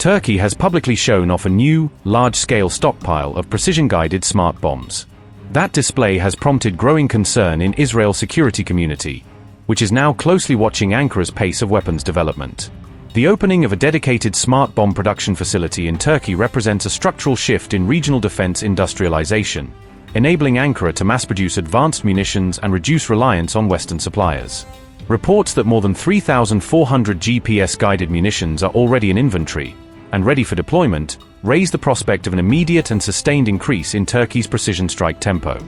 Turkey has publicly shown off a new, large-scale stockpile of precision-guided smart bombs. That display has prompted growing concern in Israel's security community, which is now closely watching Ankara's pace of weapons development. The opening of a dedicated smart bomb production facility in Turkey represents a structural shift in regional defense industrialization, enabling Ankara to mass-produce advanced munitions and reduce reliance on Western suppliers. Reports that more than 3,400 GPS-guided munitions are already in inventory and ready for deployment raise the prospect of an immediate and sustained increase in Turkey's precision strike tempo.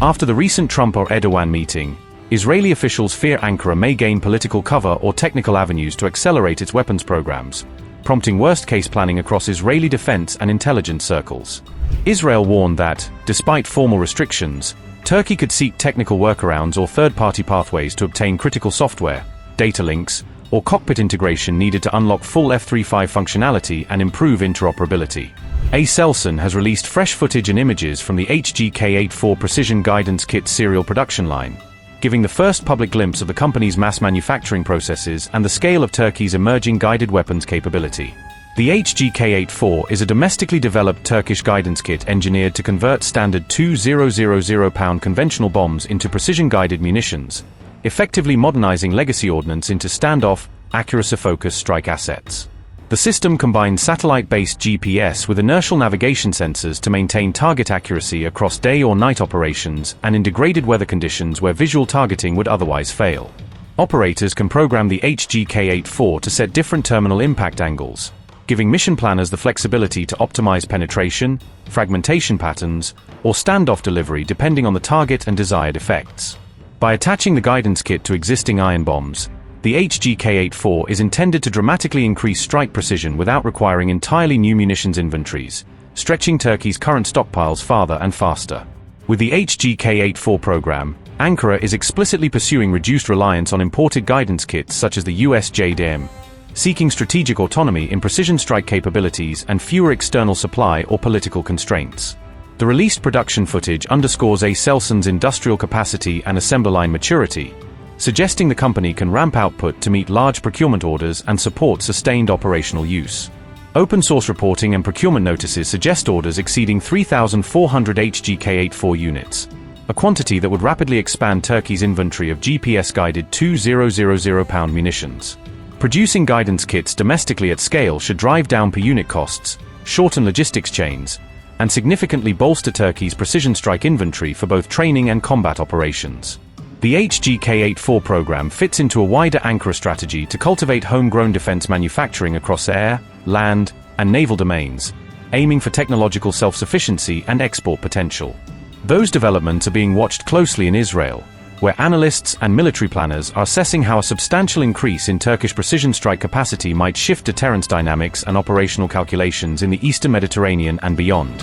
After the recent Trump or Erdogan meeting, Israeli officials fear Ankara may gain political cover or technical avenues to accelerate its weapons programs, prompting worst-case planning across Israeli defense and intelligence circles. Israel warned that, despite formal restrictions, Turkey could seek technical workarounds or third-party pathways to obtain critical software, data links, or cockpit integration needed to unlock full F-35 functionality and improve interoperability. ASELSAN has released fresh footage and images from the HGK-84 Precision Guidance Kit serial production line, giving the first public glimpse of the company's mass manufacturing processes and the scale of Turkey's emerging guided weapons capability. The HGK-84 is a domestically developed Turkish guidance kit engineered to convert standard 2,000-pound conventional bombs into precision-guided munitions, effectively modernizing legacy ordnance into standoff, accuracy-focused strike assets. The system combines satellite-based GPS with inertial navigation sensors to maintain target accuracy across day or night operations and in degraded weather conditions where visual targeting would otherwise fail. Operators can program the HGK-84 to set different terminal impact angles, giving mission planners the flexibility to optimize penetration, fragmentation patterns, or standoff delivery depending on the target and desired effects. By attaching the guidance kit to existing iron bombs, the HGK-84 is intended to dramatically increase strike precision without requiring entirely new munitions inventories, stretching Turkey's current stockpiles farther and faster. With the HGK-84 program, Ankara is explicitly pursuing reduced reliance on imported guidance kits such as the US JDAM, seeking strategic autonomy in precision strike capabilities and fewer external supply or political constraints. The released production footage underscores ASELSAN's industrial capacity and assembly line maturity, suggesting the company can ramp output to meet large procurement orders and support sustained operational use. Open-source reporting and procurement notices suggest orders exceeding 3,400 HGK-84 units, a quantity that would rapidly expand Turkey's inventory of GPS-guided 2,000-pound munitions. Producing guidance kits domestically at scale should drive down per-unit costs, shorten logistics chains, and significantly bolster Turkey's precision strike inventory for both training and combat operations. The HGK-84 program fits into a wider Ankara strategy to cultivate homegrown defense manufacturing across air, land, and naval domains, aiming for technological self-sufficiency and export potential. Those developments are being watched closely in Israel, where analysts and military planners are assessing how a substantial increase in Turkish precision strike capacity might shift deterrence dynamics and operational calculations in the Eastern Mediterranean and beyond.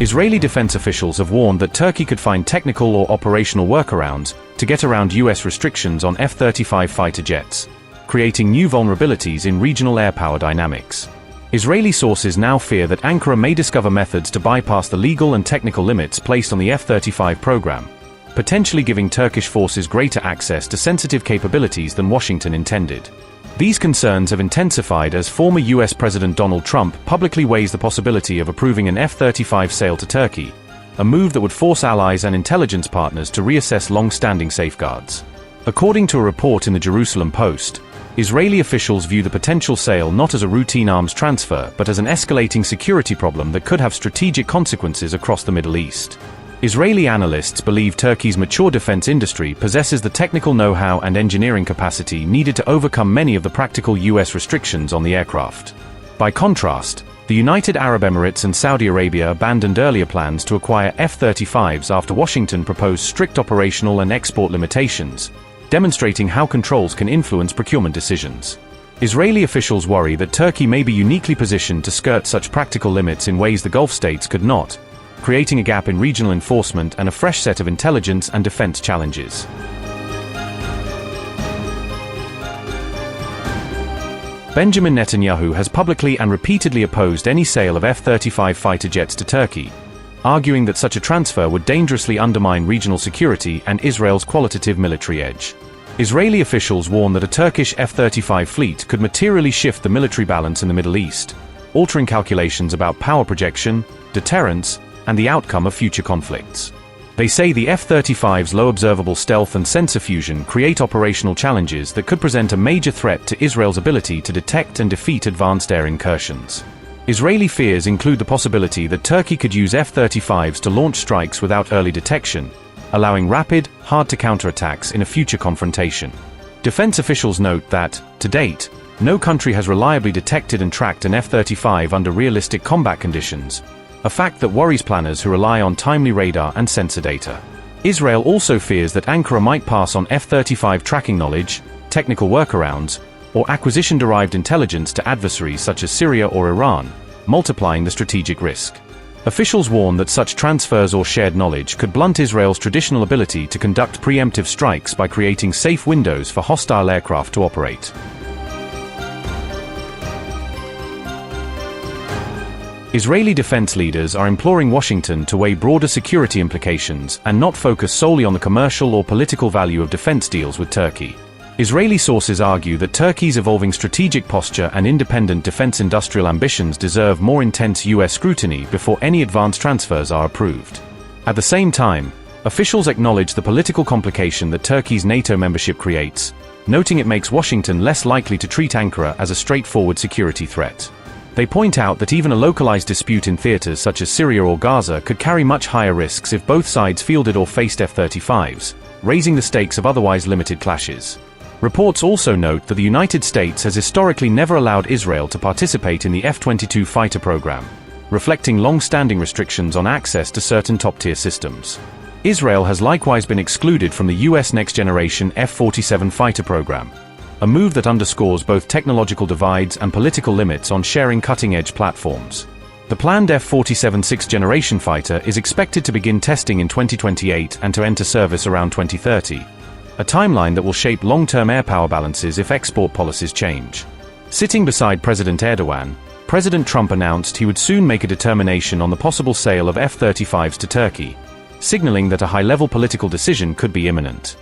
Israeli defense officials have warned that Turkey could find technical or operational workarounds to get around US restrictions on F-35 fighter jets, creating new vulnerabilities in regional air power dynamics. Israeli sources now fear that Ankara may discover methods to bypass the legal and technical limits placed on the F-35 program, potentially giving Turkish forces greater access to sensitive capabilities than Washington intended. These concerns have intensified as former US President Donald Trump publicly weighs the possibility of approving an F-35 sale to Turkey, a move that would force allies and intelligence partners to reassess long-standing safeguards. According to a report in the Jerusalem Post, Israeli officials view the potential sale not as a routine arms transfer but as an escalating security problem that could have strategic consequences across the Middle East. Israeli analysts believe Turkey's mature defense industry possesses the technical know-how and engineering capacity needed to overcome many of the practical US restrictions on the aircraft. By contrast, the United Arab Emirates and Saudi Arabia abandoned earlier plans to acquire F-35s after Washington proposed strict operational and export limitations, demonstrating how controls can influence procurement decisions. Israeli officials worry that Turkey may be uniquely positioned to skirt such practical limits in ways the Gulf states could not, creating a gap in regional enforcement and a fresh set of intelligence and defense challenges. Benjamin Netanyahu has publicly and repeatedly opposed any sale of F-35 fighter jets to Turkey, arguing that such a transfer would dangerously undermine regional security and Israel's qualitative military edge. Israeli officials warn that a Turkish F-35 fleet could materially shift the military balance in the Middle East, altering calculations about power projection, deterrence, and the outcome of future conflicts. They say the F-35's low observable stealth and sensor fusion create operational challenges that could present a major threat to Israel's ability to detect and defeat advanced air incursions. Israeli fears include the possibility that Turkey could use F-35s to launch strikes without early detection, allowing rapid, hard-to-counter attacks in a future confrontation. Defense officials note that, to date, no country has reliably detected and tracked an F-35 under realistic combat conditions, a fact that worries planners who rely on timely radar and sensor data. Israel also fears that Ankara might pass on F-35 tracking knowledge, technical workarounds, or acquisition-derived intelligence to adversaries such as Syria or Iran, multiplying the strategic risk. Officials warn that such transfers or shared knowledge could blunt Israel's traditional ability to conduct preemptive strikes by creating safe windows for hostile aircraft to operate. Israeli defense leaders are imploring Washington to weigh broader security implications and not focus solely on the commercial or political value of defense deals with Turkey. Israeli sources argue that Turkey's evolving strategic posture and independent defense industrial ambitions deserve more intense U.S. scrutiny before any advance transfers are approved. At the same time, officials acknowledge the political complication that Turkey's NATO membership creates, noting it makes Washington less likely to treat Ankara as a straightforward security threat. They point out that even a localized dispute in theaters such as Syria or Gaza could carry much higher risks if both sides fielded or faced F-35s, raising the stakes of otherwise limited clashes. Reports also note that the United States has historically never allowed Israel to participate in the F-22 fighter program, reflecting long-standing restrictions on access to certain top-tier systems. Israel has likewise been excluded from the U.S. next-generation F-47 fighter program, a move that underscores both technological divides and political limits on sharing cutting-edge platforms. The planned F-47 sixth-generation fighter is expected to begin testing in 2028 and to enter service around 2030, a timeline that will shape long-term air power balances if export policies change. Sitting beside President Erdogan, President Trump announced he would soon make a determination on the possible sale of F-35s to Turkey, signaling that a high-level political decision could be imminent.